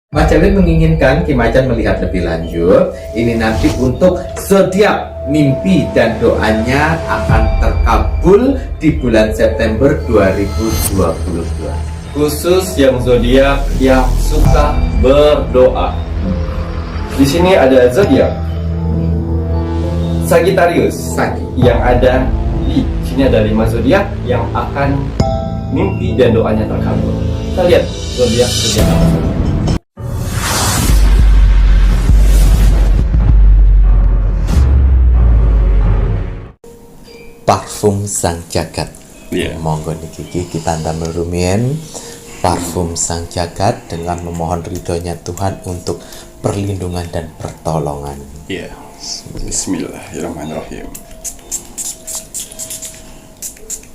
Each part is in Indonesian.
Mas Jawir menginginkan Ki Macan melihat lebih lanjut. Ini nanti untuk zodiak mimpi dan doanya akan terkabul di bulan September 2022. Khusus yang zodiak yang suka berdoa. Di sini ada zodiak Sagittarius yang ada di sini ada 5 zodiak yang akan mimpi dan doanya terkabul. Kita lihat zodiak apa saja. Parfum sang jagat. Monggo niki kita ndamel rumiyin parfum sang jagat dengan memohon ridhonya Tuhan untuk perlindungan dan pertolongan. Bismillahirrahmanirrahim.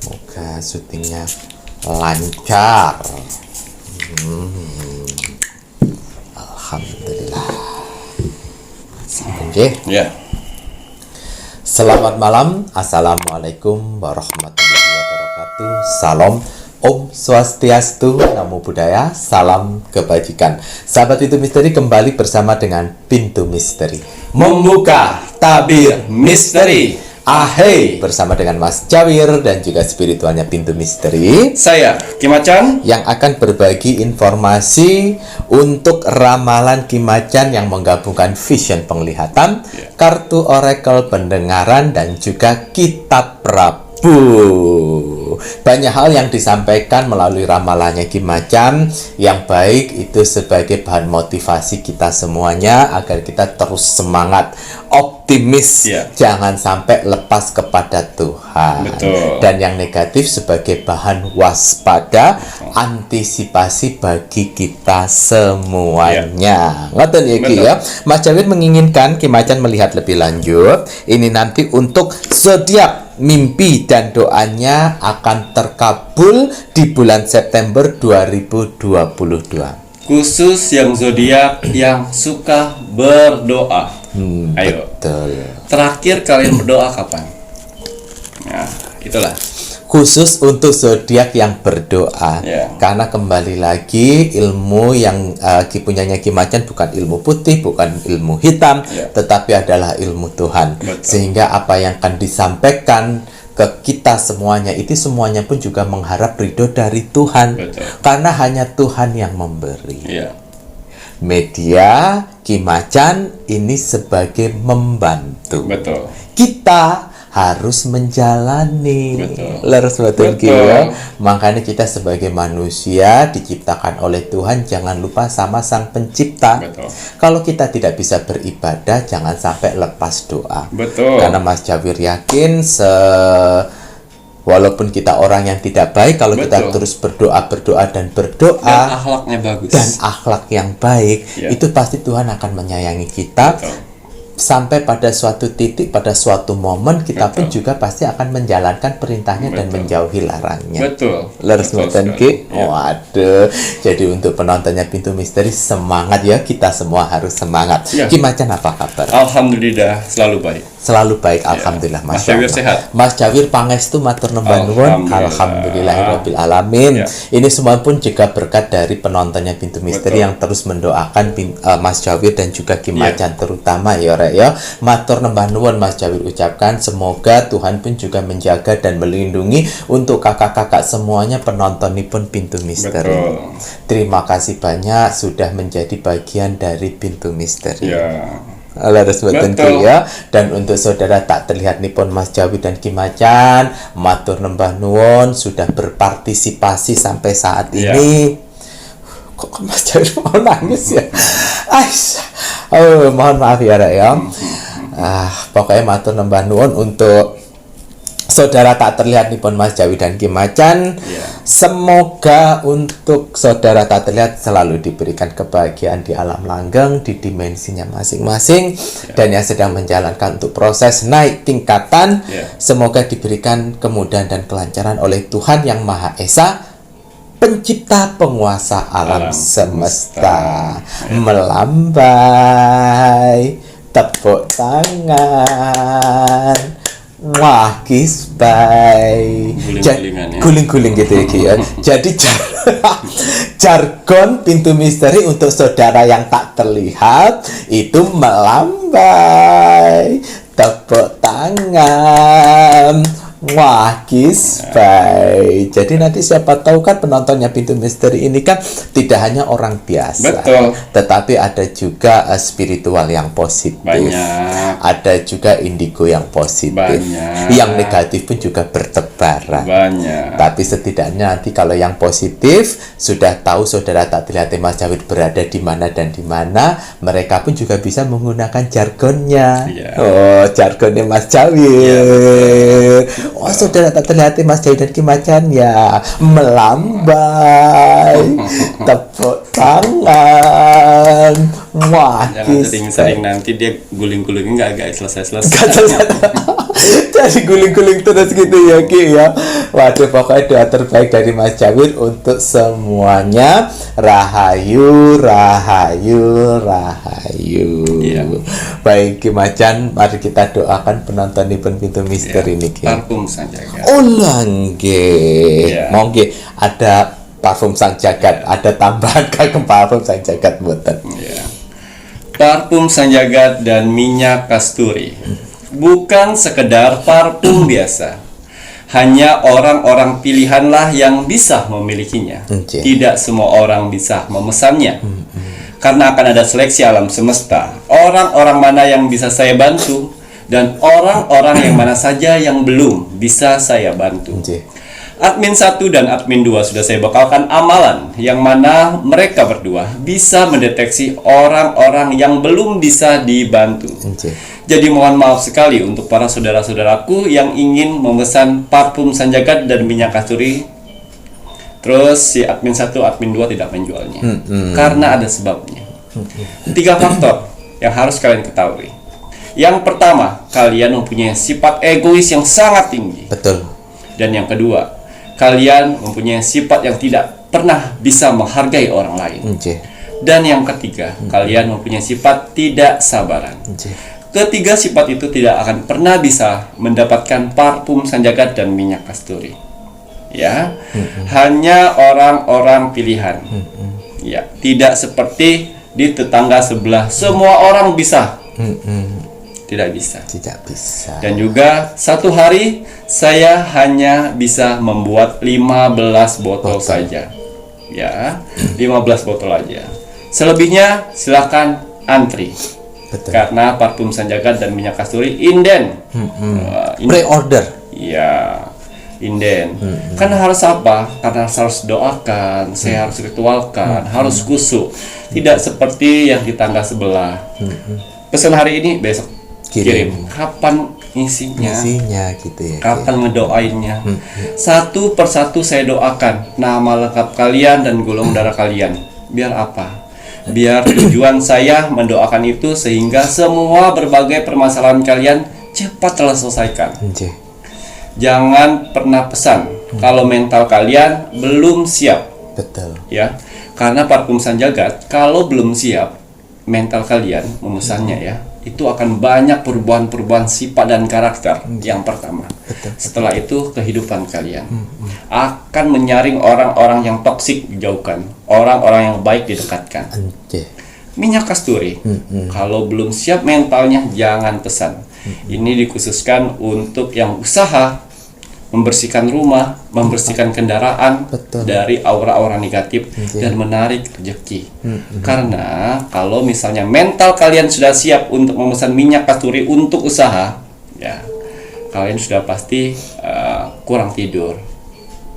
Semoga syutingnya lancar. Alhamdulillah. Oke. Selamat malam. Assalamualaikum warahmatullahi wabarakatuh. Salam Om Swastiastu, Namo Buddhaya, salam kebajikan. Sahabat Pintu Misteri kembali bersama dengan Pintu Misteri Membuka tabir misteri. Ahey, bersama dengan Mas Jawir dan juga spiritualnya Pintu Misteri. Saya Ki Macan yang akan berbagi informasi untuk ramalan Ki Macan yang menggabungkan vision penglihatan, kartu oracle pendengaran, dan juga kitab Prabu. Banyak hal yang disampaikan melalui ramalannya Ki Macan yang baik itu sebagai bahan motivasi kita semuanya agar kita terus semangat, optimis, jangan sampai lepas kepada Tuhan. Dan yang negatif sebagai bahan waspada, antisipasi bagi kita semuanya. Ngoten ya Ki ya. Mas Jawir menginginkan Ki Macan melihat lebih lanjut. Ini nanti untuk zodiak mimpi dan doanya akan terkabul di bulan September 2022. Khusus yang zodiak yang suka berdoa. Ayo. Betul. Terakhir kalian berdoa kapan? Nah, itulah. Khusus untuk zodiak yang berdoa, karena kembali lagi ilmu yang punyanya Ki Macan bukan ilmu putih, bukan ilmu hitam, tetapi adalah ilmu Tuhan. Sehingga apa yang akan disampaikan ke kita semuanya itu semuanya pun juga mengharap ridho dari Tuhan. Karena hanya Tuhan yang memberi. Media Ki Macan ini sebagai membantu. Kita harus menjalani. Leres betul ya. Makanya kita sebagai manusia diciptakan oleh Tuhan, jangan lupa sama Sang Pencipta. Kalau kita tidak bisa beribadah, jangan sampai lepas doa. Karena Mas Jawir yakin walaupun kita orang yang tidak baik, kalau kita terus berdoa dan akhlaknya bagus dan akhlak yang baik, itu pasti Tuhan akan menyayangi kita. Sampai pada suatu titik, pada suatu momen kita pun juga pasti akan menjalankan perintahnya dan menjauhi larangnya. Leres mboten Ki? Waduh. Jadi untuk penontonnya Pintu Misteri semangat ya, kita semua harus semangat. Ki Macan apa kabar? Alhamdulillah selalu baik. Selalu baik, alhamdulillah. Mas Jawir sehat. Mas Jawir pangestu matur nuwun nuwun. Alhamdulillahirabbil alamin. Ini semua pun juga berkat dari penontonnya Pintu Misteri yang terus mendoakan Mas Jawir dan juga Ki Macan terutama ya rek ya. Matur nembah nuwun Mas Jawir ucapkan, semoga Tuhan pun juga menjaga dan melindungi untuk kakak-kakak semuanya penontonipun Pintu Misteri. Terima kasih banyak sudah menjadi bagian dari Pintu Misteri. Leres betul ya. Dan untuk saudara tak terlihat nipun Mas Jawir dan Ki Macan, matur nembah nuwun sudah berpartisipasi sampai saat ini. Kok Mas Jawir mau nangis ya? Mohon maaf ya Rek ya. Pokoknya matur nembah nuwun untuk saudara tak terlihat nipun Mas Jawir dan Ki Macan. Semoga untuk saudara tak terlihat selalu diberikan kebahagiaan di alam langgeng, di dimensinya masing-masing, dan yang sedang menjalankan untuk proses naik tingkatan, semoga diberikan kemudahan dan kelancaran oleh Tuhan yang Maha Esa, Pencipta penguasa alam semesta. Melambai, tepuk tangan Wah, Kis, bye. Guling-gulingan ya. Guling-guling gitu ya, Ki, ya. Jadi jargon pintu misteri untuk saudara yang tak terlihat itu melambai. Tepuk tangan. Wah, Kis, bye. Jadi nanti siapa tahu kan penontonnya pintu misteri ini kan tidak hanya orang biasa. Betul. Tetapi ada juga spiritual yang positif. Banyak. Ada juga indigo yang positif. Banyak. Yang negatif pun juga bertebaran. Banyak. Tapi setidaknya nanti kalau yang positif sudah tahu saudara tak terlihat Mas Jawid berada di mana dan di mana, mereka pun juga bisa menggunakan jargonnya. Iya. Oh, jargonnya Mas Jawid. Oh, saudara tak terlihat Mas Jawid dan Ki Macan ya melambai. Tepuk tangan. Wah, Jangan sering-sering nanti dia guling-gulingnya nggak agak selesai-selesai. Jadi guling-guling terus gitu ya, Ki ya. Waduh, pokoknya doa terbaik dari Mas Jawid untuk semuanya. Rahayu, rahayu, rahayu. Iya. Baik, Ki Macan, mari kita doakan penonton Event Pintu Misteri ini, Ki. Parfum Sang Jagat. Ulangge. Iya. Mongge ada parfum Sang Jagat, ada tambahan kagem parfum Sang Jagat mboten. Ya. Parfum Sang Jagat dan minyak kasturi bukan sekedar parfum biasa. Hanya orang-orang pilihanlah yang bisa memilikinya. Oke. Tidak semua orang bisa memesannya. Karena akan ada seleksi alam semesta. Orang-orang mana yang bisa saya bantu dan orang-orang yang mana saja yang belum bisa saya bantu. Oke. Admin 1 dan admin 2 sudah saya bekalkan amalan yang mana mereka berdua bisa mendeteksi orang-orang yang belum bisa dibantu. Oke. Jadi mohon maaf sekali untuk para saudara-saudaraku yang ingin memesan parfum Sang Jagat dan minyak kasturi. Terus si admin 1, admin 2 tidak menjualnya. Karena ada sebabnya. 3 faktor yang harus kalian ketahui. Yang pertama, kalian mempunyai sifat egois yang sangat tinggi. Betul. Dan yang kedua, kalian mempunyai sifat yang tidak pernah bisa menghargai orang lain. Oke. Dan yang ketiga, kalian mempunyai sifat tidak sabaran. Oke. Ketiga sifat itu tidak akan pernah bisa mendapatkan parfum Sang Jagat dan minyak kasturi. Ya, hanya orang-orang pilihan. Ya, tidak seperti di tetangga sebelah. Semua orang bisa. Tidak bisa. Tidak bisa. Dan juga satu hari saya hanya bisa membuat 15 botol saja. Ya, 15 botol aja. Selebihnya silakan antri. Betul. Karena parfum Sang Jagat dan minyak kasturi inden. Pre-order. Iya, inden. Kan harus apa? Karena harus doakan, saya harus ritualkan, harus kusuk. Tidak seperti yang di tangga sebelah. Pesan hari ini, besok kirim. Kapan isinya? Isinya gitu ya. Kapan ngedoainnya? Satu persatu saya doakan nama lengkap kalian dan golongan darah kalian. Biar apa? Biar tujuan saya mendoakan itu sehingga semua berbagai permasalahan kalian cepat terselesaikan. Oke. Jangan pernah pesan kalau mental kalian belum siap, Betul. ya. Karena parfum Sang Jagat kalau belum siap mental kalian memesannya ya, itu akan banyak perubahan-perubahan sifat dan karakter. Yang pertama. Setelah itu kehidupan kalian akan menyaring orang-orang yang toksik dijauhkan, orang-orang yang baik didekatkan. Oke. Minyak kasturi, kalau belum siap mentalnya jangan pesan. Ini dikhususkan untuk yang usaha, membersihkan rumah, membersihkan kendaraan Betul. dari aura-aura negatif dan menarik rezeki. Karena kalau misalnya mental kalian sudah siap untuk memesan minyak kasturi untuk usaha, ya kalian sudah pasti kurang tidur,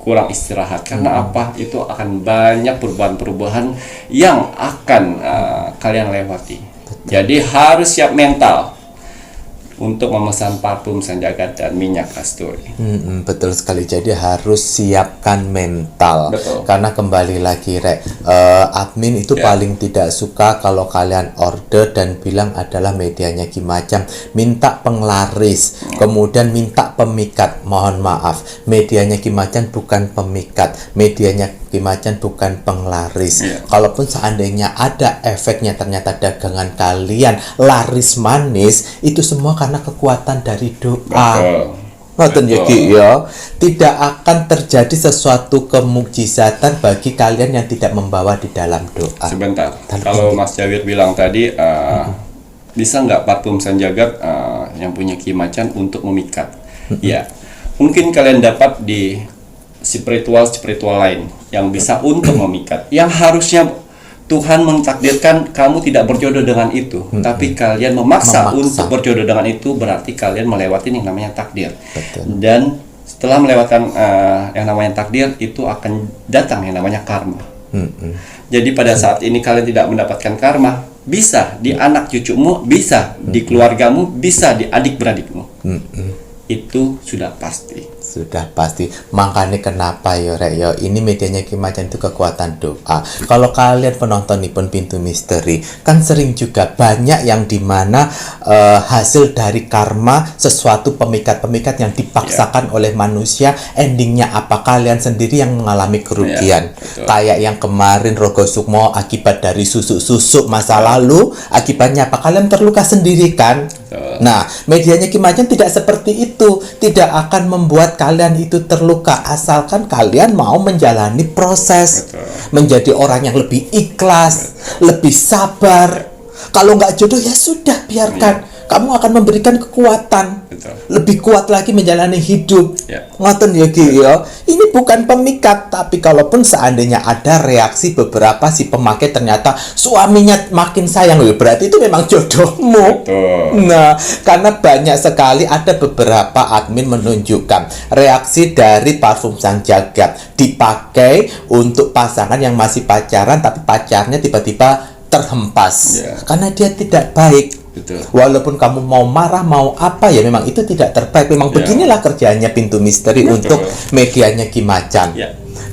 kurang istirahat. Karena apa? Itu akan banyak perubahan-perubahan yang akan kalian lewati. Jadi harus siap mental untuk memesan parfum Sang Jagat dan minyak kasturi. Betul sekali. Jadi harus siapkan mental. Betul. Karena kembali lagi, admin itu paling tidak suka kalau kalian order dan bilang adalah medianya Ki Macan, minta penglaris, kemudian minta pemikat. Mohon maaf, medianya Ki Macan bukan pemikat. Medianya Ki Ki Macan bukan penglaris. Iya. Kalaupun seandainya ada efeknya, ternyata dagangan kalian laris manis, itu semua karena kekuatan dari doa. Ngoten ya Ki ya. Tidak akan terjadi sesuatu kemukjizatan bagi kalian yang tidak membawa di dalam doa. Sebentar, kalau Mas Jawir bilang tadi bisa nggak parfum Sanjagat yang punya Ki Macan untuk memikat? Ya, mungkin kalian dapat di spiritual lain yang bisa untuk memikat. Yang harusnya Tuhan mentakdirkan kamu tidak berjodoh dengan itu, tapi kalian memaksa untuk berjodoh dengan itu, berarti kalian melewati yang namanya takdir. Betul. Dan setelah melewatkan yang namanya takdir, itu akan datang yang namanya karma. Jadi pada saat ini kalian tidak mendapatkan karma, bisa di anak cucumu, bisa di keluargamu, bisa di adik beradikmu. Itu sudah pasti. Sudah pasti. Makanya kenapa ya Rek ya, ini medianya Ki Macan itu kekuatan doa. Kalau kalian penonton pun Pintu Misteri, kan sering juga banyak yang dimana hasil dari karma, sesuatu pemikat-pemikat yang dipaksakan oleh manusia, endingnya apa? Kalian sendiri yang mengalami kerugian. Kayak yang kemarin Rogo Sukmo akibat dari susuk-susuk masa lalu, akibatnya apa? Kalian terluka sendiri kan? Nah, medianya Ki Macan tidak seperti itu, tidak akan membuat kalian itu terluka, asalkan kalian mau menjalani proses. Menjadi orang yang lebih ikhlas, lebih sabar. Kalau nggak jodoh ya sudah, biarkan. Kamu akan memberikan kekuatan, lebih kuat lagi menjalani hidup. Ngoten ya Ki ya. Ini bukan pemikat, tapi kalaupun seandainya ada reaksi beberapa si pemakai ternyata suaminya makin sayang, berarti itu memang jodohmu. Nah, karena banyak sekali ada beberapa admin menunjukkan reaksi dari parfum Sang Jagat dipakai untuk pasangan yang masih pacaran, tapi pacarnya tiba-tiba terhempas karena dia tidak baik. Walaupun kamu mau marah, mau apa ya, memang itu tidak terbaik. Memang beginilah kerjanya Pintu Misteri untuk medianya Ki Macan.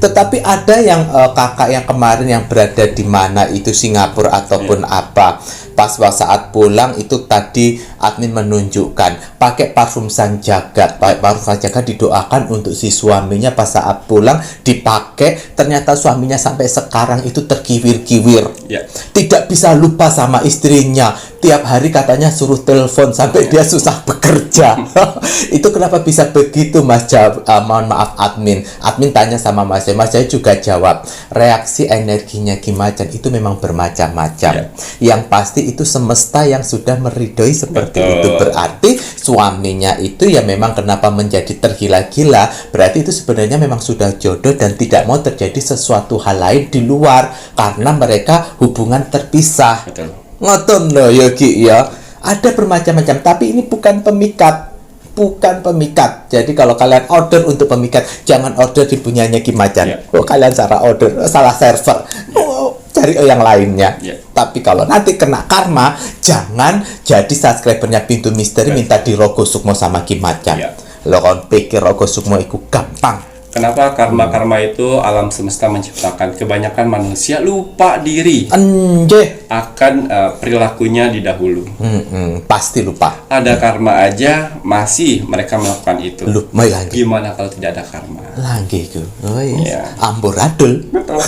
Tetapi ada yang kakak yang kemarin yang berada di mana itu Singapura ataupun apa, pas saat pulang itu tadi admin menunjukkan pakai parfum Sang Jagat. Parfum Sang Jagat didoakan untuk si suaminya, pas saat pulang dipakai, ternyata suaminya sampai sekarang itu terkiwir-kiwir. Tidak bisa lupa sama istrinya. Tiap hari katanya suruh telepon sampai dia susah bekerja. Itu kenapa bisa begitu Mas? Mohon maaf admin. Admin tanya sama Mas saya juga jawab. Reaksi energinya Ki Macan itu memang bermacam-macam. Yang pasti itu semesta yang sudah meridhoi seperti itu. Berarti suaminya itu ya memang kenapa menjadi tergila-gila. Berarti itu sebenarnya memang sudah jodoh dan tidak mau terjadi sesuatu hal lain di luar, karena mereka hubungan terpisah. Ngoten loh ya Ki ya. Ada bermacam-macam, tapi ini bukan pemikat. Bukan pemikat. Jadi kalau kalian order untuk pemikat, jangan order di punyanya Ki Macan. Oh, kalian salah order, salah server. Cari yang lainnya. Tapi kalau nanti kena karma, jangan jadi subscribernya Pintu Misteri minta di Rogo Sukmo sama Ki Macan. Lo kan pikir Rogo Sukmo itu gampang? Kenapa karma itu alam semesta menciptakan? Kebanyakan manusia lupa diri akan perilakunya di dahulu. Pasti lupa. Ada karma aja masih mereka melakukan itu. Gimana kalau tidak ada karma? Lagi itu. Amburadul. Betul.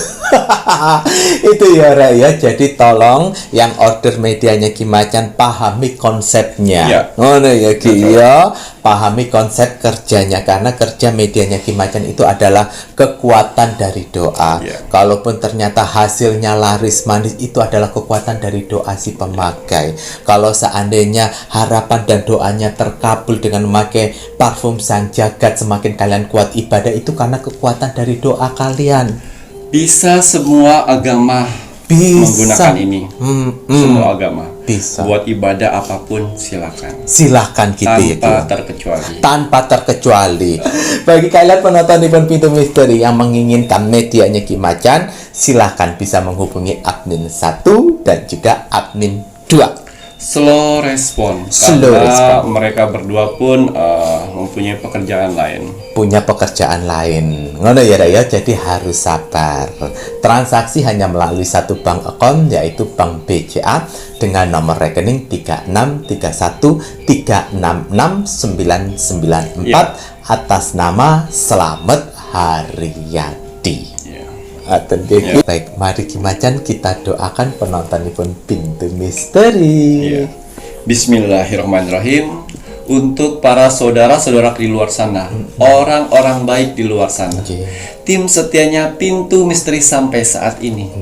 Itu ya Raya. Jadi tolong yang order medianya Ki Macan pahami konsepnya. Ngono ya Ki ya. Pahami konsep kerjanya, karena kerja medianya Ki Macan itu adalah kekuatan dari doa. Kalaupun ternyata hasilnya laris manis, itu adalah kekuatan dari doa si pemakai. Kalau seandainya harapan dan doanya terkabul dengan memakai parfum Sang Jagat, semakin kalian kuat ibadah, itu karena kekuatan dari doa kalian. Bisa semua agama menggunakan ini. Semua agama bisa. Buat ibadah apapun silakan. Silakan gitu Tanpa terkecuali. Bagi kalian penonton di Pintu Misteri yang menginginkan medianya Ki Macan, silakan bisa menghubungi admin 1 dan juga admin 2. Slow respon. Karena mereka berdua pun mempunyai pekerjaan lain. Punya pekerjaan lain. Ngono ya Raya, jadi harus sabar. Transaksi hanya melalui satu bank account, yaitu Bank BCA dengan nomor rekening 3631366994 atas nama Slamet Haryadi. Baik, mari Kimacan kita doakan penontonipun Pintu Misteri. Iya. Bismillahirrahmanirrahim. Untuk para saudara-saudara di luar sana, orang-orang baik di luar sana, tim setianya Pintu Misteri sampai saat ini,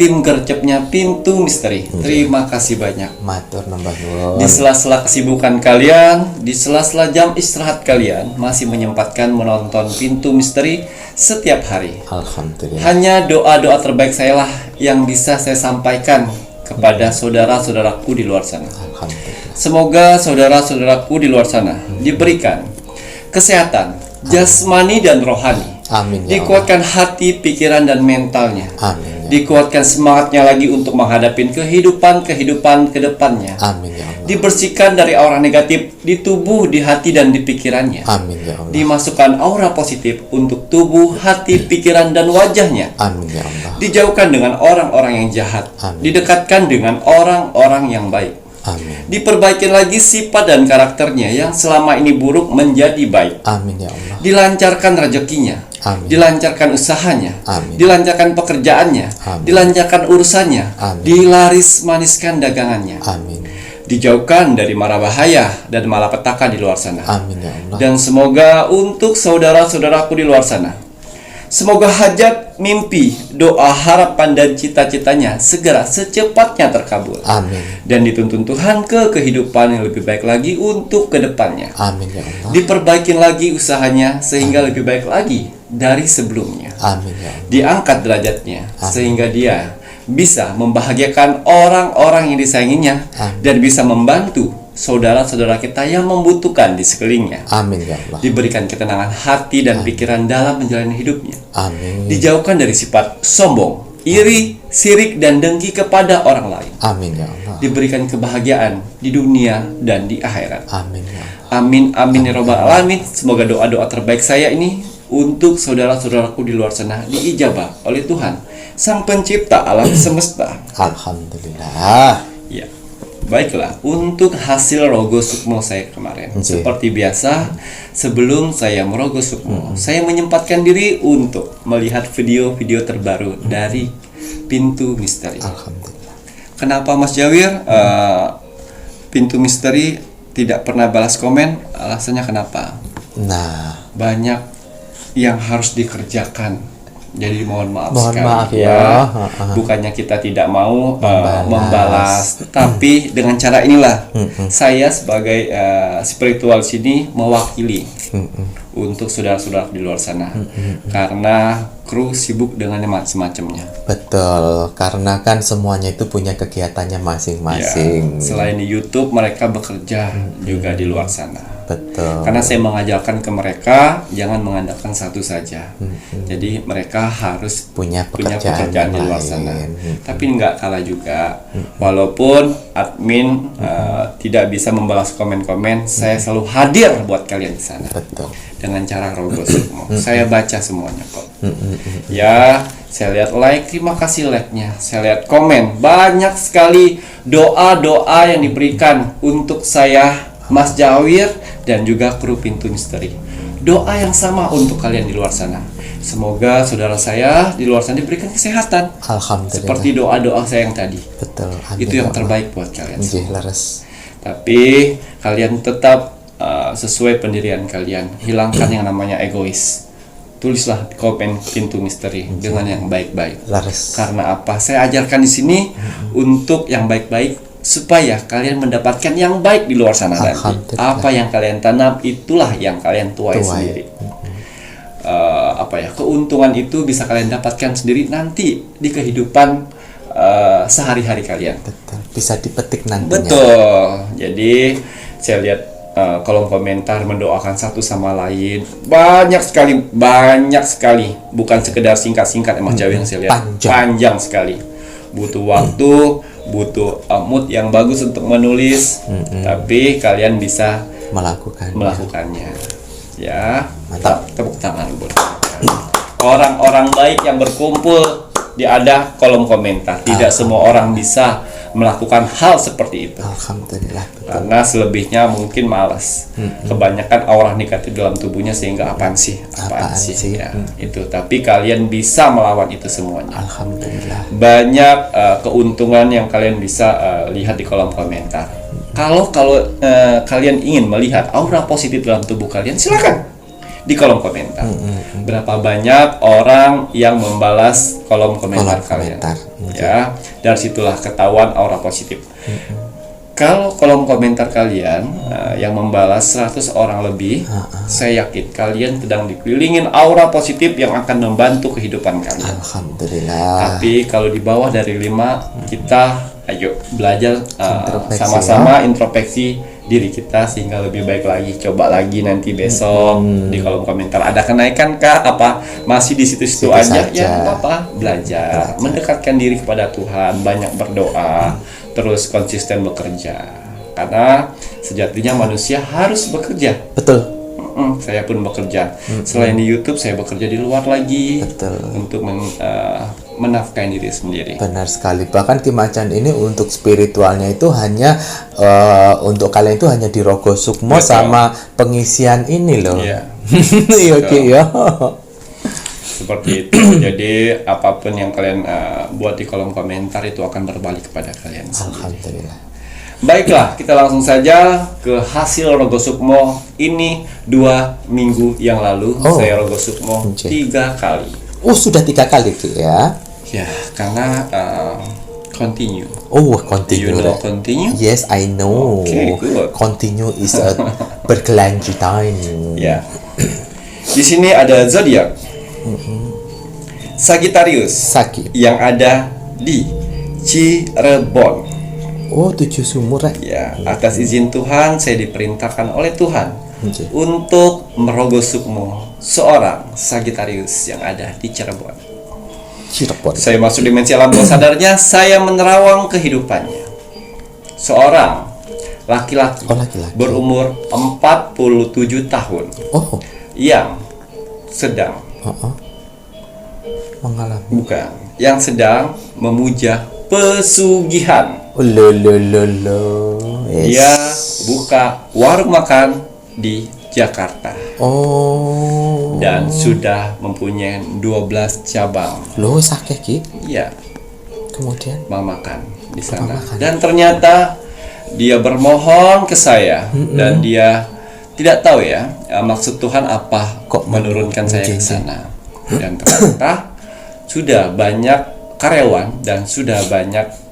tim gercepnya Pintu Misteri, terima kasih banyak. Matur nambah nuwun. Di sela-sela kesibukan kalian, di sela-sela jam istirahat kalian, masih menyempatkan menonton Pintu Misteri setiap hari. Alhamdulillah. Hanya doa-doa terbaik saya lah yang bisa saya sampaikan kepada saudara-saudaraku di luar sana. Alhamdulillah. Semoga saudara-saudaraku di luar sana diberikan kesehatan jasmani dan rohani. Amin ya Allah. Dikuatkan hati, pikiran dan mentalnya. Amin ya. Dikuatkan semangatnya lagi untuk menghadapi kehidupan ke depannya. Amin ya Allah. Dibersihkan dari aura negatif di tubuh, di hati dan di pikirannya. Amin ya Allah. Dimasukkan aura positif untuk tubuh, hati, pikiran dan wajahnya. Amin ya Allah. Dijauhkan dengan orang-orang yang jahat. Amin. Didekatkan dengan orang-orang yang baik. Amin. Diperbaiki lagi sifat dan karakternya yang selama ini buruk menjadi baik. Amin ya Allah. Dilancarkan rezekinya. Amin. Dilancarkan usahanya. Amin. Dilancarkan pekerjaannya. Amin. Dilancarkan urusannya. Amin. Dilaris maniskan dagangannya. Amin. Dijauhkan dari mara bahaya dan malapetaka di luar sana. Amin ya Allah. Dan semoga untuk saudara-saudaraku di luar sana, semoga hajat, mimpi, doa, harapan dan cita-citanya segera secepatnya terkabul. Amin. Dan dituntun Tuhan ke kehidupan yang lebih baik lagi untuk kedepannya. Amin ya Allah. Diperbaikin lagi usahanya sehingga lebih baik lagi dari sebelumnya. Amin ya Allah. Diangkat derajatnya sehingga dia bisa membahagiakan orang-orang yang disayanginya. Amin. Dan bisa membantu saudara-saudara kita yang membutuhkan di sekelilingnya. Amin ya Allah. Diberikan ketenangan hati dan pikiran dalam menjalani hidupnya. Amin. Dijauhkan dari sifat sombong, iri, sirik dan dengki kepada orang lain. Amin ya Allah. Diberikan kebahagiaan di dunia dan di akhirat. Amin ya Allah. Amin amin ya robbal alamin. Semoga doa-doa terbaik saya ini untuk saudara-saudaraku di luar sana diijabah oleh Tuhan Sang Pencipta alam semesta. Alhamdulillah. Ya. Baiklah, untuk hasil rogo sukmo saya kemarin, seperti biasa, sebelum saya merogo sukmo, saya menyempatkan diri untuk melihat video-video terbaru dari Pintu Misteri. Alhamdulillah. Kenapa Mas Jawir Pintu Misteri tidak pernah balas komen? Alasannya kenapa? Nah, Banyak yang harus dikerjakan. Jadi mohon maaf mohon sekali maaf ya. Bukannya kita tidak mau Membalas. tapi dengan cara inilah saya sebagai spiritual sini mewakili untuk saudara-saudara di luar sana. Karena kru sibuk dengan macam-macamnya. Betul, karena kan semuanya itu punya kegiatannya masing-masing. Ya, selain di YouTube mereka bekerja juga di luar sana. Betul. Karena saya mengajarkan ke mereka jangan mengandalkan satu saja. Jadi mereka harus punya punya pekerjaan pekerjaan di yang luar lain. sana. Tapi nggak kalah juga. Walaupun admin tidak bisa membalas komen-komen, saya selalu hadir buat kalian di sana. Betul. Dengan cara rogo sukmo. Saya baca semuanya kok. Ya, saya lihat like, terima kasih like-nya. Saya lihat komen, banyak sekali doa-doa yang diberikan untuk saya, Mas Jawir, dan juga kru Pintu Misteri. Doa yang sama untuk kalian di luar sana. Semoga saudara saya di luar sana diberikan kesehatan. Alhamdulillah. Seperti doa-doa saya yang tadi. Betul. Amin Itu ya yang Allah. terbaik buat kalian Nggih, semua. leres. Tapi kalian tetap sesuai pendirian kalian. Hilangkan yang namanya egois. Tulislah komen Pintu Misteri dengan yang baik-baik. Leres. Karena apa? Saya ajarkan di sini untuk yang baik-baik supaya kalian mendapatkan yang baik di luar sana nanti. Alhamdulillah. Apa yang kalian tanam itulah yang kalian tuai Tuai. sendiri. Keuntungan itu bisa kalian dapatkan sendiri nanti di kehidupan sehari-hari kalian. Betul. Bisa dipetik nantinya. Betul. Jadi saya lihat kolom komentar mendoakan satu sama lain banyak sekali, bukan sekedar singkat-singkat Mas Jawi yang saya lihat panjang sekali. Butuh waktu, butuh mood yang bagus untuk menulis, tapi kalian bisa melakukannya. Ya, Mantap. tepuk tangan buat orang-orang baik yang berkumpul dia ada kolom komentar. Tidak semua orang bisa melakukan hal seperti itu. Alhamdulillah. Betul. Karena selebihnya mungkin malas. Kebanyakan aura negatif dalam tubuhnya sehingga apaan sih? Ya, itu. Tapi kalian bisa melawan itu semuanya. Alhamdulillah. Banyak keuntungan yang kalian bisa lihat di kolom komentar. Kalau kalian ingin melihat aura positif dalam tubuh kalian, silakan di kolom komentar. Berapa banyak orang yang membalas kolom komentar kalian? Ya, dari situlah ketahuan aura positif. Kalau kolom komentar kalian yang membalas 100 orang lebih, saya yakin kalian sedang dikelilingin aura positif yang akan membantu kehidupan kalian. Alhamdulillah. Tapi kalau di bawah dari 5, kita ayo belajar ya. sama-sama introspeksi diri kita sehingga lebih baik lagi. Coba lagi nanti besok di kolom komentar, ada kenaikan kah? Apa masih di situ-situ aja? Ya nggak apa-apa, belajar mendekatkan diri kepada Tuhan, banyak berdoa, terus konsisten bekerja. Karena sejatinya manusia harus bekerja. Betul. Saya pun bekerja. Selain di YouTube, saya bekerja di luar lagi. Betul. Untuk menafkahi diri sendiri. Benar sekali. Bahkan Ki Macan ini untuk spiritualnya itu hanya untuk kalian itu hanya di Rogo Sukmo sama pengisian ini loh. Iya. Oke ya. Seperti itu. Jadi apapun yang kalian buat di kolom komentar itu akan berbalik kepada kalian sendiri. Alhamdulillah. Baiklah, kita langsung saja ke hasil Rogo Sukmo ini 2 minggu yang lalu. Saya Rogo Sukmo 3 kali. Sudah 3 kali Ki ya? Ya, karena continue. Continue. You know continue? Yes, I know. Okay, good. Continue is a berkelanjutan. Ya. Di sini ada zodiak Sagittarius yang ada di Cirebon. 7 sumur ya. Atas izin Tuhan, saya diperintahkan oleh Tuhan untuk merogoh sukmo seorang Sagittarius yang ada di Cirebon. Saya masuk dimensi alam bawah sadarnya, saya menerawang kehidupannya. Seorang laki-laki berumur 47 tahun yang sedang yang sedang memuja pesugihan. Dia buka warung makan di Jakarta. Dan sudah mempunyai 12 cabang. Sakit Ki? Iya. Kemudian makan di sana. Dan ternyata dia bermohon ke saya dan dia tidak tahu ya maksud Tuhan apa kok menurunkan saya ke sana. Dan ternyata sudah banyak karyawan dan sudah banyak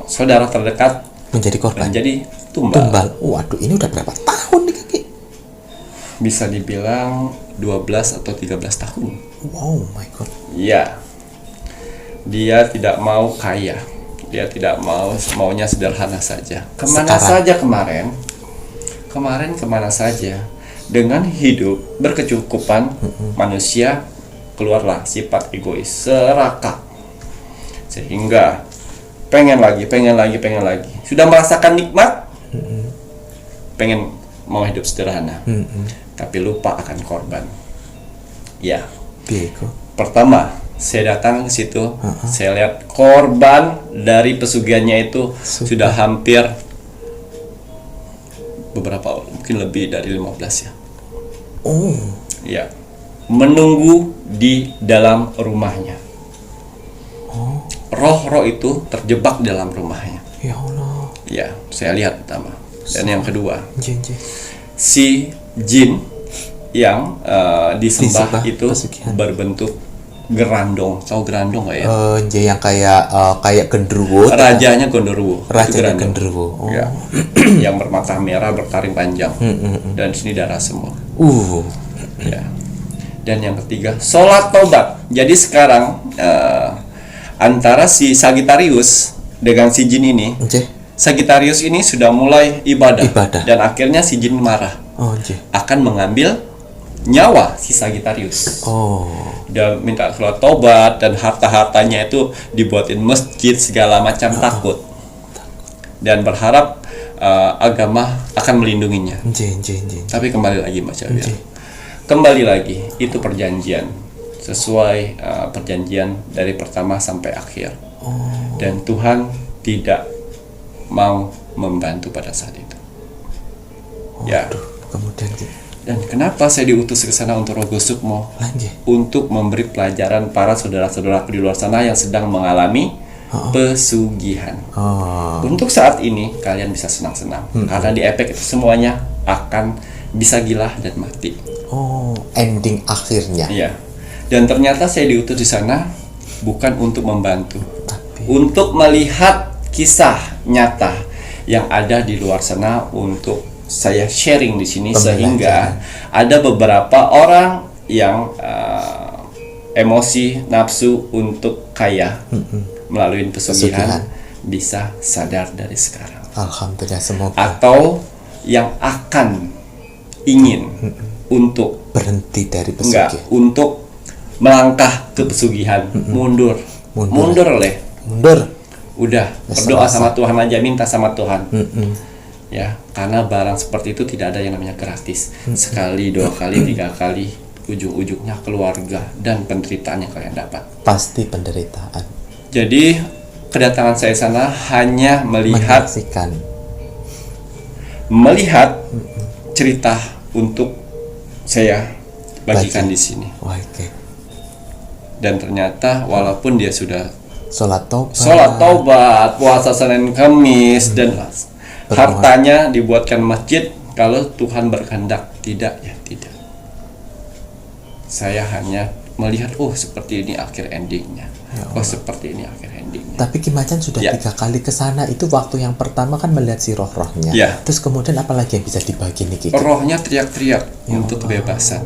saudara terdekat menjadi korban, menjadi tumbal. Waduh, ini udah berapa tahun nih Kaki? Bisa dibilang 12 atau 13 tahun. Wow, my God. Iya. Dia tidak mau kaya. Dia tidak maunya sederhana saja. Kemana saja kemarin? Kemana saja? Dengan hidup berkecukupan, manusia keluarlah sifat egois, serakah. Sehingga pengen lagi. Sudah merasakan nikmat, pengen mau hidup sederhana, tapi lupa akan korban. Ya. Pertama, saya datang ke situ, saya lihat korban dari pesugihannya itu sudah hampir beberapa, mungkin lebih dari 15 ya. Ya. Menunggu di dalam rumahnya. Roh-roh itu terjebak dalam rumahnya. Ya Allah. Ya, saya lihat pertama. Dan yang kedua, si jin yang disembah itu berbentuk gerandong. Tahu gerandong nggak ya? Yang kayak genderuwo. Rajanya genderuwo. Raja genderuwo. Ya. Yang bermata merah, bertaring panjang. Dan sini darah semua. Ya. Dan yang ketiga, sholat tobat. Jadi sekarang antara si Sagittarius dengan si jin ini, Sagittarius ini sudah mulai ibadah. Dan akhirnya si jin marah, akan mengambil nyawa si Sagittarius. Dia minta sholat tobat dan harta-hartanya itu dibuatin masjid segala macam, takut dan berharap agama akan melindunginya. Tapi kembali lagi Mas Syawir, kembali lagi itu perjanjian. sesuai perjanjian dari pertama sampai akhir. Dan Tuhan tidak mau membantu pada saat itu. Ya. Kemudian Dan kenapa saya diutus ke sana untuk Rogo Sukmo? Untuk memberi pelajaran para saudara-saudara di luar sana yang sedang mengalami pesugihan. Untuk saat ini kalian bisa senang-senang karena di efek itu semuanya akan bisa gila dan mati. Ending akhirnya. Iya. Dan ternyata saya diutus di sana bukan untuk membantu, untuk melihat kisah nyata yang ada di luar sana untuk saya sharing di sini, sehingga ada beberapa orang yang emosi, nafsu untuk kaya melalui pesugihan bisa sadar dari sekarang. Alhamdulillah, semoga. Atau yang akan ingin untuk berhenti dari pesugihan. Untuk melangkah ke pesugihan, mundur. Udah, berdoa sama Tuhan aja, minta sama Tuhan. Ya, karena barang seperti itu tidak ada yang namanya gratis. Sekali, 2 kali, 3 kali, ujung-ujungnya keluarga dan penderitaan yang kalian dapat. Pasti penderitaan. Jadi kedatangan saya sana hanya melihat cerita untuk saya bagikan di sini. Dan ternyata walaupun dia sudah sholat taubat, puasa Senin Kamis, dan hartanya dibuatkan masjid, kalau Tuhan berkehendak tidak, ya tidak. Saya hanya melihat, seperti ini akhir endingnya. Seperti ini akhir endingnya. Tapi Ki Macan sudah 3 kali ke sana. Itu waktu yang pertama kan melihat si roh-rohnya. Terus kemudian apa lagi yang bisa dibagi nih, Ki? Rohnya teriak-teriak untuk kebebasan.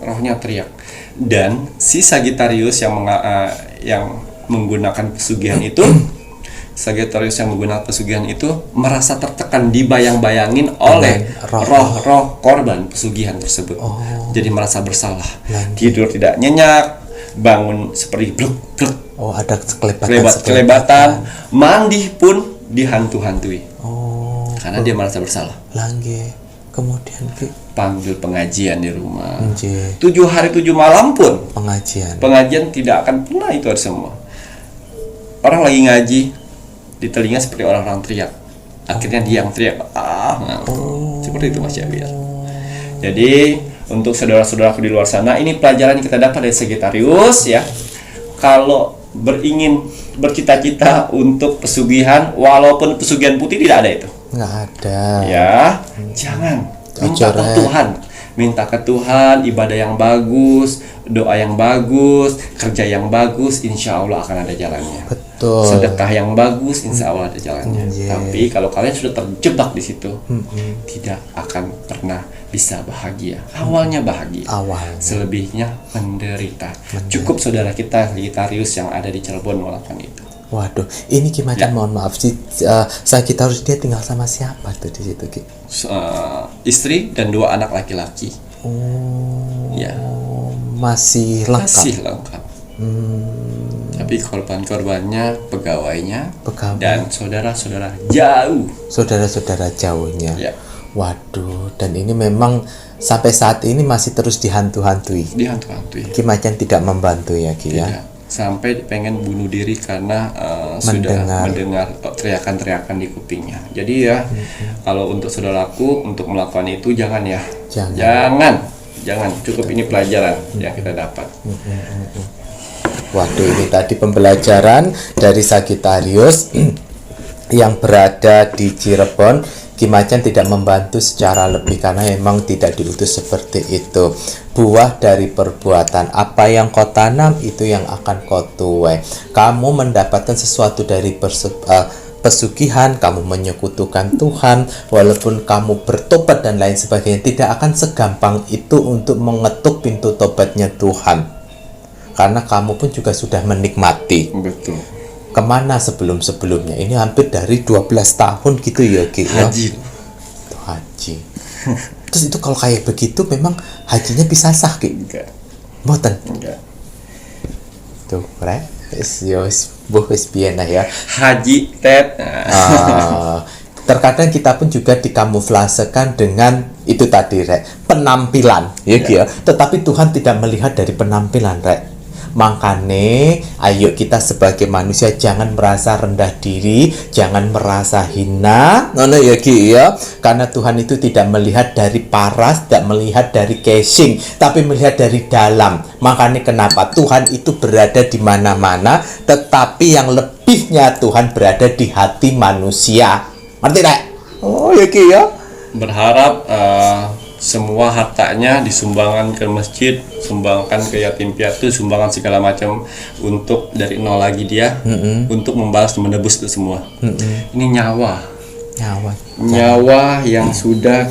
Rohnya teriak. Dan si Sagittarius yang menggunakan pesugihan itu, Sagittarius yang menggunakan pesugihan itu merasa tertekan, dibayang-bayangin oleh roh-roh korban pesugihan tersebut. Jadi merasa bersalah. Tidur tidak nyenyak, bangun seperti bluk-bluk. Ada kelebatan. Mandi pun dihantu-hantui. Karena dia merasa bersalah. Kemudian panggil pengajian di rumah. 7 hari 7 malam pun pengajian tidak akan pernah itu ada semua. Orang lagi ngaji, di telinga seperti orang-orang teriak. Akhirnya dia yang teriak. Seperti itu Mas Yawir. Jadi untuk saudara-saudaraku di luar sana, ini pelajaran yang kita dapat dari Sagittarius, ya. Kalau bercita-cita untuk pesugihan, walaupun pesugihan putih tidak ada itu. Nggak ada. Ya, jangan. Minta ke Tuhan, ibadah yang bagus, doa yang bagus, kerja yang bagus, insya Allah akan ada jalannya. Betul. Sedekah yang bagus, insya Allah ada jalannya. Tapi kalau kalian sudah terjebak di situ, tidak akan pernah bisa bahagia. Awalnya bahagia, selebihnya menderita. Cukup saudara kita Sagittarius yang ada di Cirebon melakukan itu. Waduh, ini Ki Macan mohon maaf sih, Sagittarius dia tinggal sama siapa tuh di situ, Ki? Istri dan 2 anak laki-laki. Masih lengkap. Tapi korban-korbannya pegawainya dan saudara-saudara jauh. Saudara-saudara jauhnya. Waduh, dan ini memang sampai saat ini masih terus dihantu-hantui. Ki Macan tidak membantu ya, Ki ya. Sampai pengen bunuh diri karena sudah mendengar teriakan-teriakan di kupingnya. Jadi ya, kalau untuk saudaraku untuk melakukan itu jangan ya. Jangan. Cukup ini pelajaran yang kita dapat. Waduh, ini tadi pembelajaran dari Sagittarius yang berada di Cirebon. Ki Macan tidak membantu secara lebih karena memang tidak diutus seperti itu. Buah dari perbuatan, apa yang kau tanam itu yang akan kau tuai. Kamu mendapatkan sesuatu dari pesugihan, kamu menyekutukan Tuhan, walaupun kamu bertobat dan lain sebagainya, tidak akan segampang itu untuk mengetuk pintu tobatnya Tuhan. Karena kamu pun juga sudah menikmati. Betul. Kemana sebelum-sebelumnya? Ini hampir dari 12 tahun gitu ya, Ki. Haji. Haji. Terus itu kalau kayak begitu memang hajinya bisa sah, Ki? Enggak. Mboten. Enggak. Tuh, wis piye nah ya. Haji Ted. Terkadang kita pun juga dikamuflasekan dengan itu tadi, Rek, penampilan, ya, ya. Tetapi Tuhan tidak melihat dari penampilan, Rek. Makanya, ayo kita sebagai manusia jangan merasa rendah diri, jangan merasa hina, ngono ya Ki ya. Karena Tuhan itu tidak melihat dari paras, tidak melihat dari casing, tapi melihat dari dalam. Makanya kenapa Tuhan itu berada di mana-mana, tetapi yang lebihnya Tuhan berada di hati manusia. Ngerti Rek? Oh ya Ki ya. Berharap semua hartanya disumbangkan ke masjid, sumbangkan ke yatim piatu, sumbangan segala macam untuk dari nol lagi dia untuk membalas dan menebus itu semua. Ini nyawa yang sudah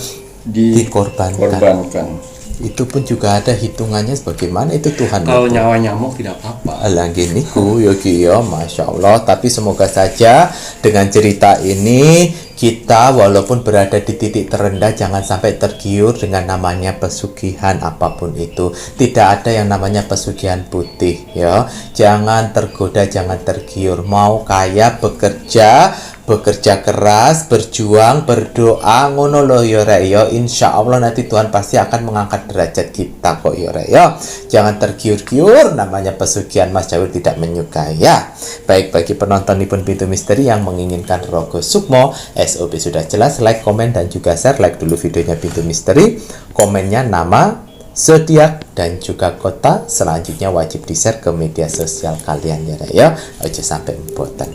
dikorbankan. Itu pun juga ada hitungannya sebagaimana itu Tuhan. Kalau nyawa nyamuk tidak apa-apa. Alang gini ku yogi ya, masya Allah. Tapi semoga saja dengan cerita ini kita walaupun berada di titik terendah jangan sampai tergiur dengan namanya pesugihan apapun itu. Tidak ada yang namanya pesugihan putih ya. Jangan tergoda, jangan tergiur. Mau kaya, bekerja keras, berjuang, berdoa, ngono loh ya Rek ya. Insya Allah nanti Tuhan pasti akan mengangkat derajat kita kok ya Rek ya. Jangan tergiur-giur, namanya pesugihan Mas Jawir tidak menyukai ya. Baik, bagi penonton Nipun Pintu Misteri yang menginginkan Rogo Sukmo, SOP sudah jelas, like, komen, dan juga share. Like dulu videonya Pintu Misteri, komennya nama, zodiak, dan juga kota. Selanjutnya wajib di-share ke media sosial kalian ya Rek ya. Ojo sampai embotan.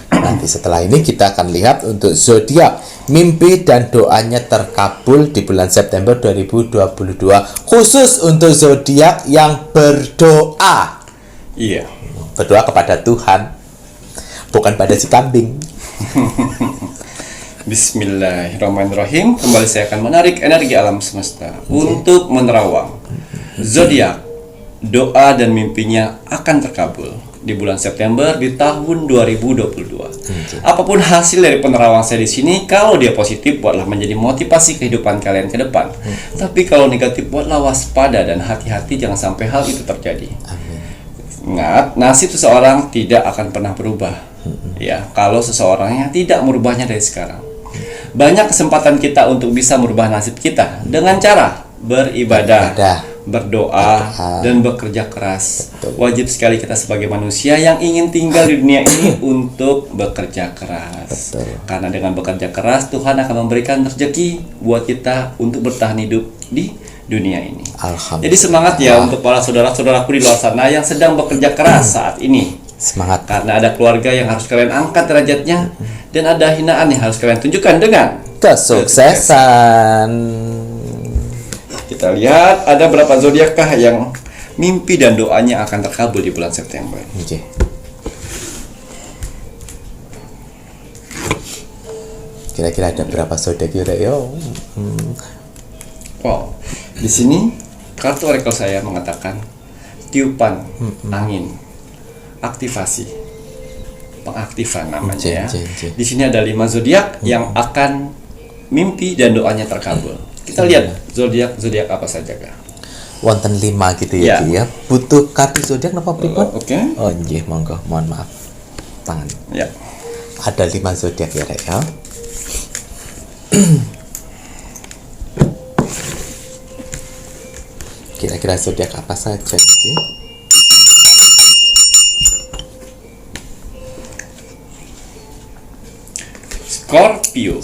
Nanti setelah ini kita akan lihat untuk zodiak mimpi dan doanya terkabul di bulan September 2022, khusus untuk zodiak yang berdoa. Iya. Berdoa kepada Tuhan, bukan pada si kambing. Bismillahirrahmanirrahim. Kembali saya akan menarik energi alam semesta untuk menerawang zodiak. Doa dan mimpinya akan terkabul di bulan September di tahun 2022. Apapun hasil dari penerawang saya di sini, kalau dia positif buatlah menjadi motivasi kehidupan kalian ke depan. Tapi kalau negatif buatlah waspada dan hati-hati jangan sampai hal itu terjadi. Ingat, nasib seseorang tidak akan pernah berubah. Ya, kalau seseorangnya tidak merubahnya dari sekarang. Banyak kesempatan kita untuk bisa merubah nasib kita dengan cara beribadah, berdoa, dan bekerja keras. Wajib sekali kita sebagai manusia yang ingin tinggal di dunia ini untuk bekerja keras. Karena dengan bekerja keras, Tuhan akan memberikan rezeki buat kita untuk bertahan hidup di dunia ini. Jadi semangat ya untuk para saudara-saudaraku di luar sana yang sedang bekerja keras saat ini. Semangat. Karena ada keluarga yang harus kalian angkat derajatnya, dan ada hinaan yang harus kalian tunjukkan dengan kesuksesan. Kita lihat ada berapa zodiakkah yang mimpi dan doanya akan terkabul di bulan September. Kira-kira ada berapa zodiak ya? Wow. Di sini kartu oracle saya mengatakan tiupan angin, aktivasi, pengaktifan namanya ya. Di sini ada 5 zodiak yang akan mimpi dan doanya terkabul. Kita lihat zodiak apa saja kah? Wonten 5 gitu ya, ya. Butuh kartu zodiak napa pripun? Oke. Oh nggih, monggo, mohon maaf. Tangan. Ya. Ada 5 zodiak ya, Rek ya. Kira-kira zodiak apa saja gitu?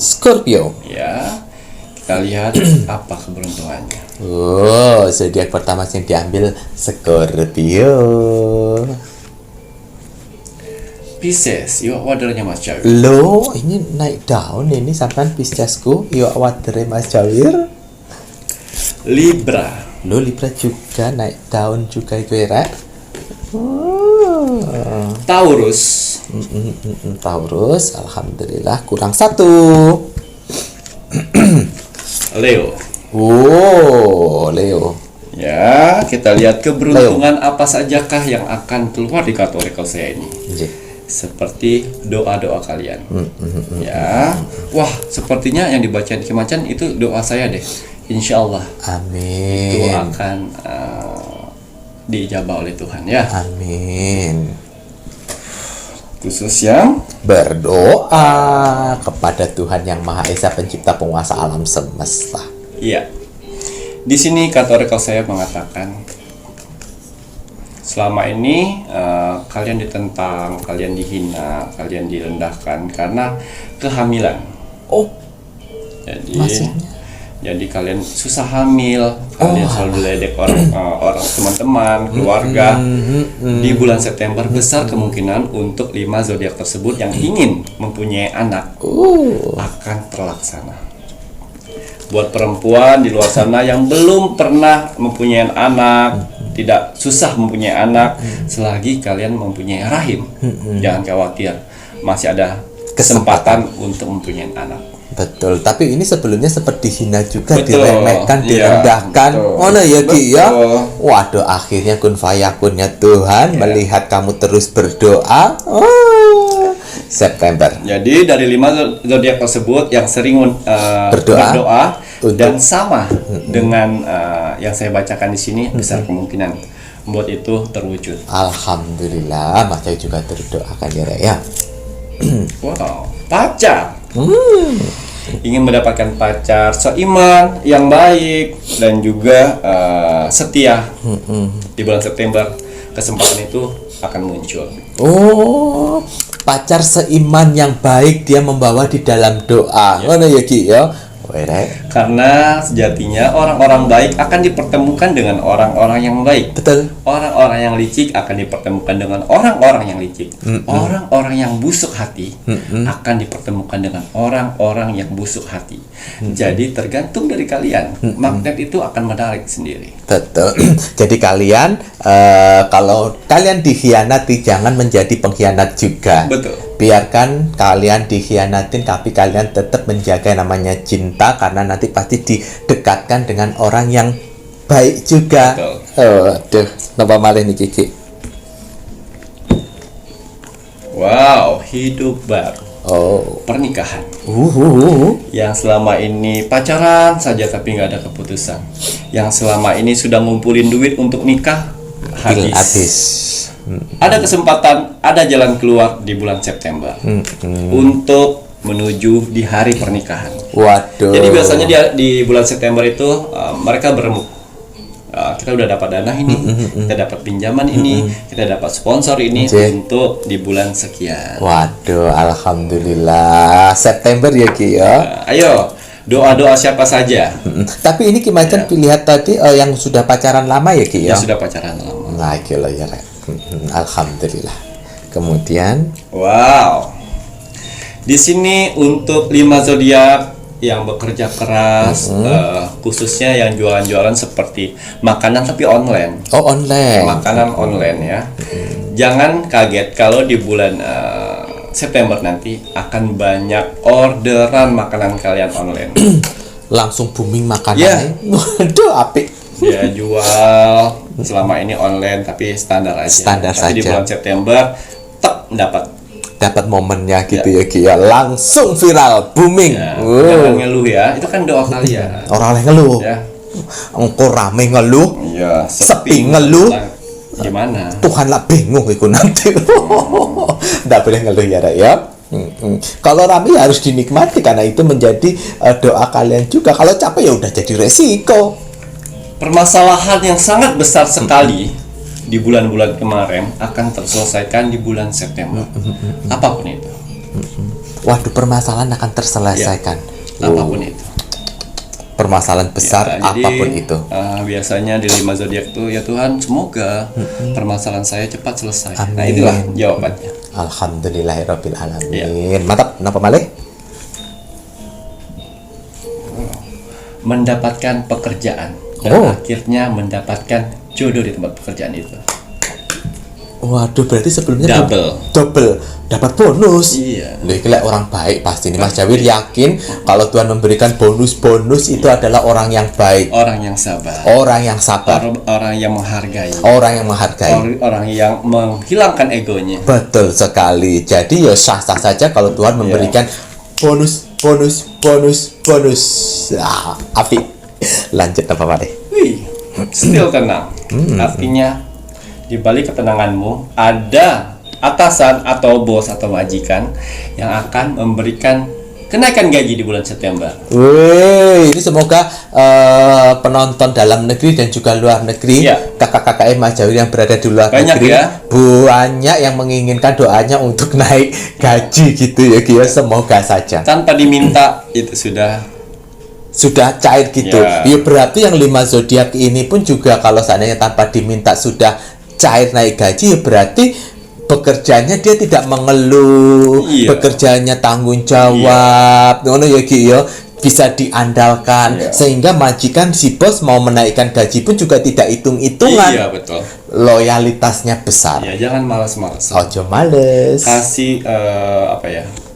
Scorpio. Ya. Kita lihat apa keberuntungannya. Oh, zodiak pertama yang diambil Scorpio. Pisces, yuk wadernya Mas Jawir. Loh, ini naik daun ini sampean Piscesku, yuk wadernya Mas Jawir. Libra. Loh, Libra juga naik daun juga itu ya, Rek. Taurus. Taurus, alhamdulillah kurang 1. Leo. Oh, Leo. Ya, kita lihat keberuntungan apa sajakah yang akan keluar di kartu oracle saya ini. Seperti doa-doa kalian. Ya. Wah, sepertinya yang dibaca di Kimacan itu doa saya deh. insya Allah itu Amin. akan diijabah oleh Tuhan ya. Amin. Khusus yang Berdoa kepada Tuhan yang Maha Esa, pencipta penguasa alam semesta. iya. Di sini kata orakel saya mengatakan selama ini kalian ditentang, kalian dihina, kalian direndahkan karena kehamilan. Oh, Jadi maksudnya? Jadi kalian susah hamil, kalian selalu diledek orang teman-teman, keluarga. Di bulan September besar kemungkinan untuk 5 zodiak tersebut yang ingin mempunyai anak akan terlaksana. Buat perempuan di luar sana yang belum pernah mempunyai anak, tidak susah mempunyai anak, selagi kalian mempunyai rahim, jangan khawatir, masih ada kesempatan untuk mempunyai anak. Betul, tapi ini sebelumnya sempat dihina juga, Betul, diremehkan, iya, direndahkan. betul. Mana ya Ki ya? Betul. Waduh, akhirnya kun fayakunnya Tuhan Iya. melihat kamu terus berdoa. September. Jadi dari 5 zodiak tersebut yang sering berdoa untuk- dan sama dengan yang saya bacakan di sini, besar kemungkinan membuat itu terwujud. Alhamdulillah, Mas Coy juga terdoakan ya Rek, ya. Wow, pacar. Ingin mendapatkan pacar seiman, yang baik dan juga setia. Di bulan September kesempatan itu akan muncul. Oh, pacar seiman yang baik dia membawa di dalam doa. Mana ya Ki ya? Weh, Rek. Karena sejatinya orang-orang baik akan dipertemukan dengan orang-orang yang baik. Betul. Orang-orang yang licik akan dipertemukan dengan orang-orang yang licik. Orang-orang yang busuk hati akan dipertemukan dengan orang-orang yang busuk hati. Jadi tergantung dari kalian. Magnet itu akan menarik sendiri. Betul. Jadi kalian kalau kalian dikhianati, jangan menjadi pengkhianat juga. Betul. Biarkan kalian dikhianatin, tapi kalian tetap menjaga namanya cinta, karena nanti pasti didekatkan dengan orang yang baik juga. Betul. Aduh, napa malih nih Kiki? Wow, hidup baru. Oh. Pernikahan. Uh. Yang selama ini pacaran saja tapi nggak ada keputusan. Yang selama ini sudah ngumpulin duit untuk nikah, habis. Ada kesempatan, ada jalan keluar di bulan September untuk menuju di hari pernikahan. Waduh. Jadi biasanya di bulan September itu mereka berembuk. Kita udah dapat dana ini, kita dapat pinjaman ini, kita dapat sponsor ini untuk di bulan sekian. Waduh, alhamdulillah. September ya Ki ya. Ayo, doa-doa siapa saja Tapi ini Ki Macan pilihan tadi yang sudah pacaran lama ya Ki ya. yang sudah pacaran lama. Nah, gila ya Rek. Alhamdulillah. Kemudian Wow. Di sini untuk 5 zodiak yang bekerja keras, khususnya yang jualan-jualan seperti makanan tapi online. oh online. Makanan online ya. Jangan kaget kalau di bulan September nanti akan banyak orderan makanan kalian online. Langsung booming Ya. makanannya. Waduh, apik. Dia jual selama ini online tapi standar aja. Standar Tapi di saja. bulan September Dapat momennya gitu ya Ki ya. Langsung viral, booming. ya, Wow. jangan ngeluh ya. Itu kan doa kalian. Orang lain ngeluh. Ya. Engkau rame ngeluh. Iya, Sepi ngeluh. Nah, gimana? Tuhan lah bingung itu nanti. Nggak boleh ngeluh ya Rek ya. Kalau rame ya harus dinikmati, karena itu menjadi doa kalian juga. Kalau capek ya udah jadi resiko. Permasalahan yang sangat besar sekali di bulan-bulan kemarin akan terselesaikan di bulan September. Apapun itu. Waduh, permasalahan akan terselesaikan. Apapun itu. Permasalahan besar Ya, jadi, apapun itu. Biasanya di 5 zodiak itu ya Tuhan, semoga permasalahan saya cepat selesai. Nah, Amin. itulah jawabannya. Alhamdulillahirabbil alamin. Ya. Mantap, napa malih? Mendapatkan pekerjaan dan akhirnya mendapatkan jodoh di tempat pekerjaan itu. Waduh, berarti sebelumnya Double. dapat bonus. Iya. Loh, iki lek orang baik pasti nih Mas Jawir yakin kalau Tuhan memberikan bonus-bonus itu adalah orang yang baik, Orang yang sabar. orang yang sabar, Orang yang menghargai. orang yang menghargai. Orang yang menghilangkan egonya. Betul sekali. Jadi ya sah-sah saja kalau Tuhan memberikan bonus. Ah, apik. Lanjut apa Made? Wih, still tenang. Artinya di balik ketenanganmu ada atasan atau bos atau majikan yang akan memberikan kenaikan gaji di bulan September. Wih, ini semoga penonton dalam negeri dan juga luar negeri, Ya. kakak-kakak Mas Jawir yang berada di luar Banyak negeri, ya. banyak yang menginginkan doanya untuk naik gaji gitu ya, Ki, ya. Semoga saja. Tanpa diminta itu Sudah cair gitu. Ya. Ya berarti yang 5 zodiak ini pun juga kalau seandainya tanpa diminta sudah cair naik gaji, ya berarti bekerjanya dia tidak mengeluh, Iya. bekerjanya tanggung jawab, ngono ya Ki ya, bisa diandalkan, Iya. sehingga majikan si bos mau menaikkan gaji pun juga tidak hitung-hitungan, Iya, betul. loyalitasnya besar. Ya, jangan malas-malas. Ojo males. Kasih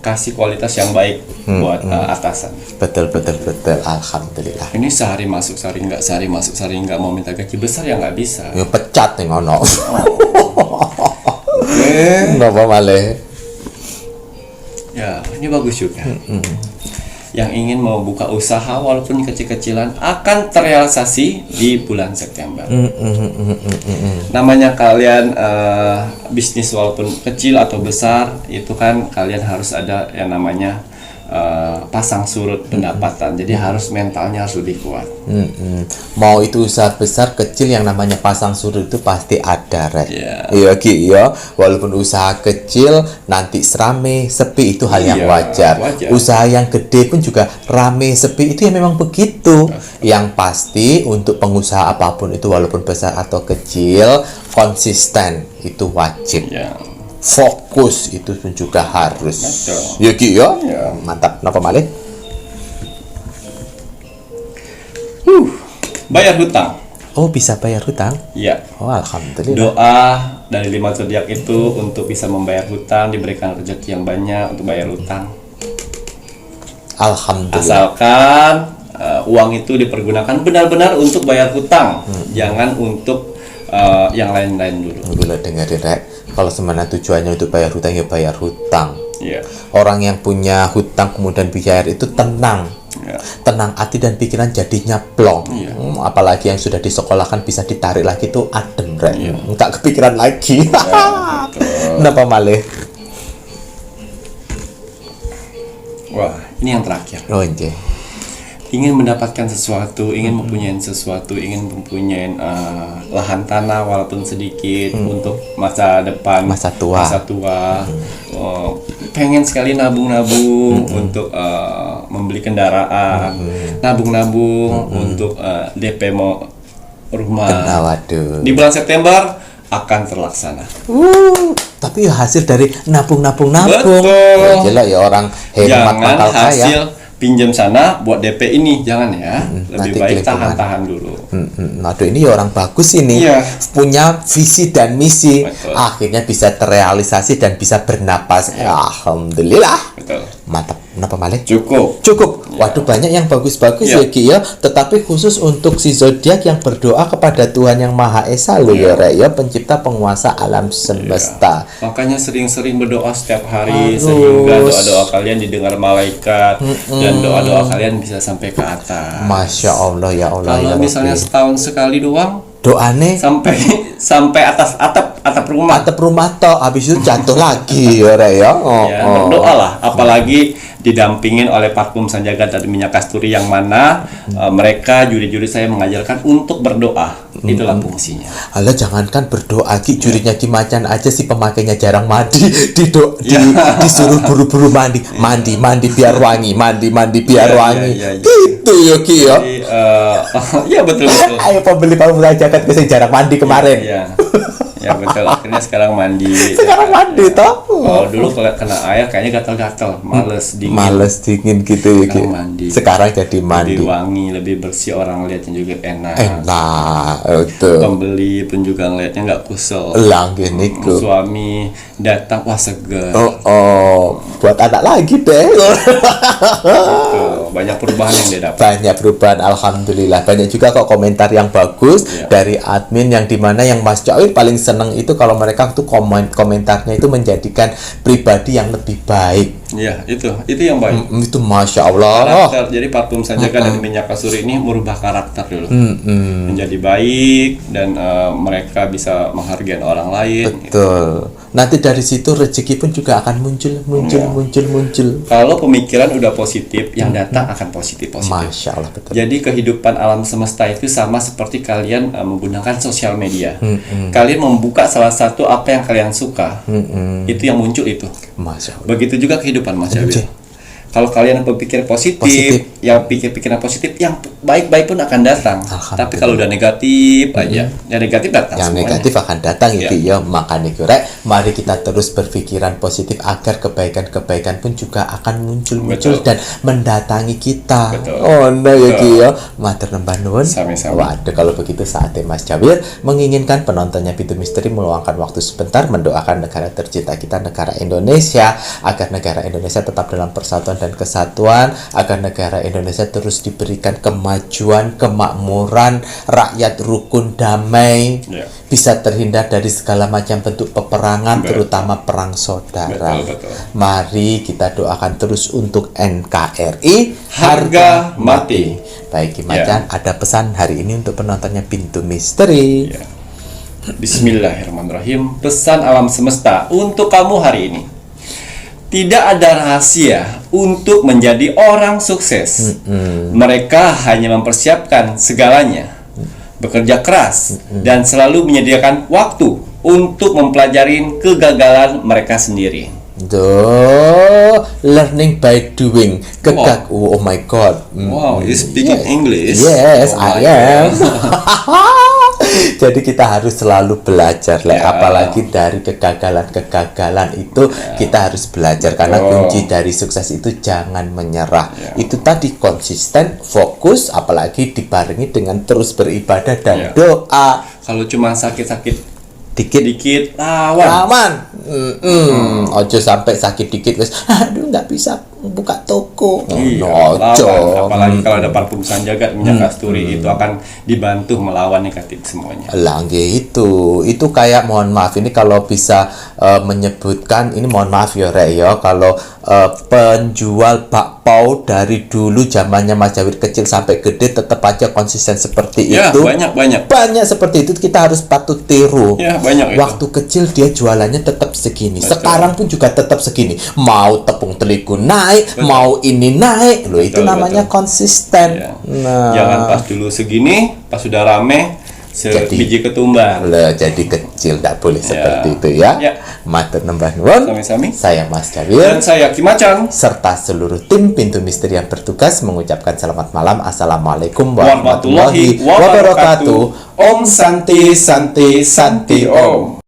kasih kualitas yang baik buat atasan. Betul, alhamdulillah. Ini sehari masuk, sehari enggak, sehari masuk, sehari enggak, mau minta gaji besar ya nggak bisa. Ya pecat nih ngono. Napa malih? Ya, ini bagus juga. Yang ingin mau buka usaha walaupun kecil-kecilan akan terrealisasi di bulan September. Namanya kalian bisnis walaupun kecil atau besar, itu kan kalian harus ada yang namanya pasang surut pendapatan. Jadi harus mentalnya harus lebih kuat. Mau itu usaha besar kecil, yang namanya pasang surut itu pasti ada, Rek. Iya. Iya Ki, iya. Walaupun usaha kecil nanti serame sepi itu hal yang Iya, wajar. wajar. Usaha yang gede pun juga rame sepi itu ya memang begitu. Yang pasti untuk pengusaha apapun itu walaupun besar atau kecil, konsisten itu wajib. Ya. Fokus itu pun juga harus. Betul. Ya Ki, ya. Iya. Mantap. Napa malih? Bayar hutang. Oh, bisa bayar hutang? Ya. Oh, alhamdulillah. Doa dari 5 zodiak itu untuk bisa membayar hutang, diberikan rezeki yang banyak untuk bayar hutang. Alhamdulillah. Asalkan uang itu dipergunakan benar-benar untuk bayar hutang, jangan untuk yang lain-lain dulu. Bila dengerin, Rek, kalau sebenarnya tujuannya untuk bayar hutang, ya bayar hutang. Iya. Orang yang punya hutang kemudian bayar itu tenang. Ya. Tenang hati dan pikiran jadinya plong. Iya. Apalagi yang sudah disekolahkan bisa ditarik lagi itu adem, Rek. Iya. Nggak kepikiran lagi. betul. Kenapa malih? Wah, ini yang terakhir. Oh, inje. Ingin mendapatkan sesuatu, ingin mempunyai sesuatu, ingin mempunyai lahan tanah walaupun sedikit untuk masa depan, Masa tua. Pengen sekali nabung-nabung untuk membeli kendaraan, nabung-nabung untuk DP mau rumah. Waduh. Di bulan September akan terlaksana. Tapi ya hasil dari nabung. Betul. Ya, jelas ya orang hemat Jangan pangkal kaya. hasil pinjam sana buat DP ini, jangan ya. nanti Lebih baik kelimpahan. tahan dulu. Aduh, ini orang bagus ini, Iya. punya visi dan misi, Betul. akhirnya bisa terrealisasi dan bisa bernapas. Alhamdulillah, Betul. mantap. Kenapa Malik? Cukup. Waduh, banyak yang bagus-bagus Iya. ya Ki ya. Tetapi khusus untuk si zodiak yang berdoa kepada Tuhan yang Maha Esa loh ya, Rek, ya, pencipta penguasa alam semesta. Makanya sering-sering berdoa setiap hari, Harus. sehingga doa-doa kalian didengar malaikat dan doa-doa kalian bisa sampai ke atas. Masya Allah ya Allah. Kalau ya misalnya Rabbi. setahun sekali doang Doane sampai atas atap rumah. atap rumah toh, habis itu jatuh lagi ya, Rek, ya. Ya, berdoalah, apalagi didampingin oleh parfum Sanjaga dan minyak kasturi yang mana mereka juri-juri saya mengajarkan untuk berdoa. Itulah fungsinya. Alah, jangankan berdoa Ki, jurinya Ki Macan aja si pemakainya jarang mandi, disuruh buru-buru mandi biar wangi, mandi biar Iya, wangi. iya, iya. Gitu ya Ki ya. Jadi, ya betul. Ayo pembeli parfum jaket ke sing jarang mandi kemarin. Iya. Ya betul, akhirnya sekarang mandi. Sekarang mandi toh. Kalau dulu kalau kena air kayaknya gatal-gatal, males dingin. Males dingin gitu ya Ki. Sekarang mandi. Sekarang jadi mandi. Lebih wangi, lebih bersih, orang lihatnya juga enak. Enak, itu. Pembeli pun juga ngelihatnya nggak kusel. Elang gini ku. Suami datang, wah seger. Buat anak lagi deh. Tuh, banyak perubahan yang dia dapat. Banyak perubahan, alhamdulillah. Banyak juga kok komentar yang bagus Iya. dari admin, yang dimana yang Mas Cawir paling seneng itu kalau mereka tuh komentarnya itu menjadikan pribadi yang lebih baik. Iya, itu yang baik. Itu Masya Allah. Karakter. Jadi parfum Sanjaka dari minyak kasturi ini merubah karakter dulu. Menjadi baik dan mereka bisa menghargai orang lain. Betul. Nanti dari situ rezeki pun juga akan muncul. Kalau pemikiran udah positif, yang datang akan positif. Masya Allah, betul. Jadi kehidupan alam semesta itu sama seperti kalian menggunakan sosial media. Kalian membuka salah satu apa yang kalian suka, itu yang muncul itu. Masya Allah. Begitu juga kehidupan Mas Jabir. Kalau kalian berpikir positif, yang pikir-pikiran positif, yang baik-baik pun akan datang. Tapi kalau udah negatif aja, yang negatif datang. Yang semuanya. negatif akan datang itu ya. Makanya mari kita terus berpikiran positif agar kebaikan-kebaikan pun juga akan muncul dan mendatangi kita. Betul. Oh no ya Ki ya. Matur nembah nuwun. Sami-sami. Waduh, kalau begitu saatnya Mas Jawir menginginkan penontonnya Pintu Misteri meluangkan waktu sebentar mendoakan negara tercinta kita, negara Indonesia, agar negara Indonesia tetap dalam persatuan dan kesatuan, agar negara Indonesia terus diberikan kemajuan, kemakmuran, rakyat rukun damai, bisa terhindar dari segala macam bentuk peperangan, terutama perang saudara. Betul. Mari kita doakan terus untuk NKRI Harga mati. Baik Ki Macan, ada pesan hari ini untuk penontonnya Pintu Misteri. Bismillahirrahmanirrahim. Pesan alam semesta untuk kamu hari ini. Tidak ada rahasia untuk menjadi orang sukses. Mereka hanya mempersiapkan segalanya, bekerja keras, dan selalu menyediakan waktu untuk mempelajari kegagalan mereka sendiri. Learning by doing. Oh my God. Wow, you speaking English? Yes, I am. Jadi kita harus selalu belajar, apalagi dari kegagalan itu kita harus belajar, karena kunci dari sukses itu jangan menyerah. Itu tadi konsisten, fokus, apalagi dibarengi dengan terus beribadah dan doa. Kalau cuma sakit-sakit dikit lawan. Ojo sampai sakit dikit aduh nggak bisa buka toko. Apalagi kalau ada parfum Sanjaka minyak kasturi, itu akan dibantu melawan negatif semuanya. Lah gitu. Itu kayak, mohon maaf ini kalau bisa menyebutkan ini, mohon maaf ya Rek ya, kalau penjual bakpao dari dulu zamannya Mas Jawir kecil sampai gede tetap aja konsisten seperti itu. Banyak seperti itu, kita harus patut tiru. Banyak waktu itu. kecil dia jualannya tetap segini. Sekarang pun juga tetap segini. Mau tepung terigu naik, mau ini naik. Loh, itu namanya konsisten. Jangan pas dulu segini, pas sudah rame biji ketumbar. Jadi kecil, tidak boleh seperti itu ya. Matur nembah nuwun. Sami-sami. Saya Mas Jawir dan saya Ki Macan serta seluruh tim Pintu Misteri yang bertugas mengucapkan selamat malam. Assalamualaikum warahmatullahi wabarakatuh. Om Santi Santi Santi Om.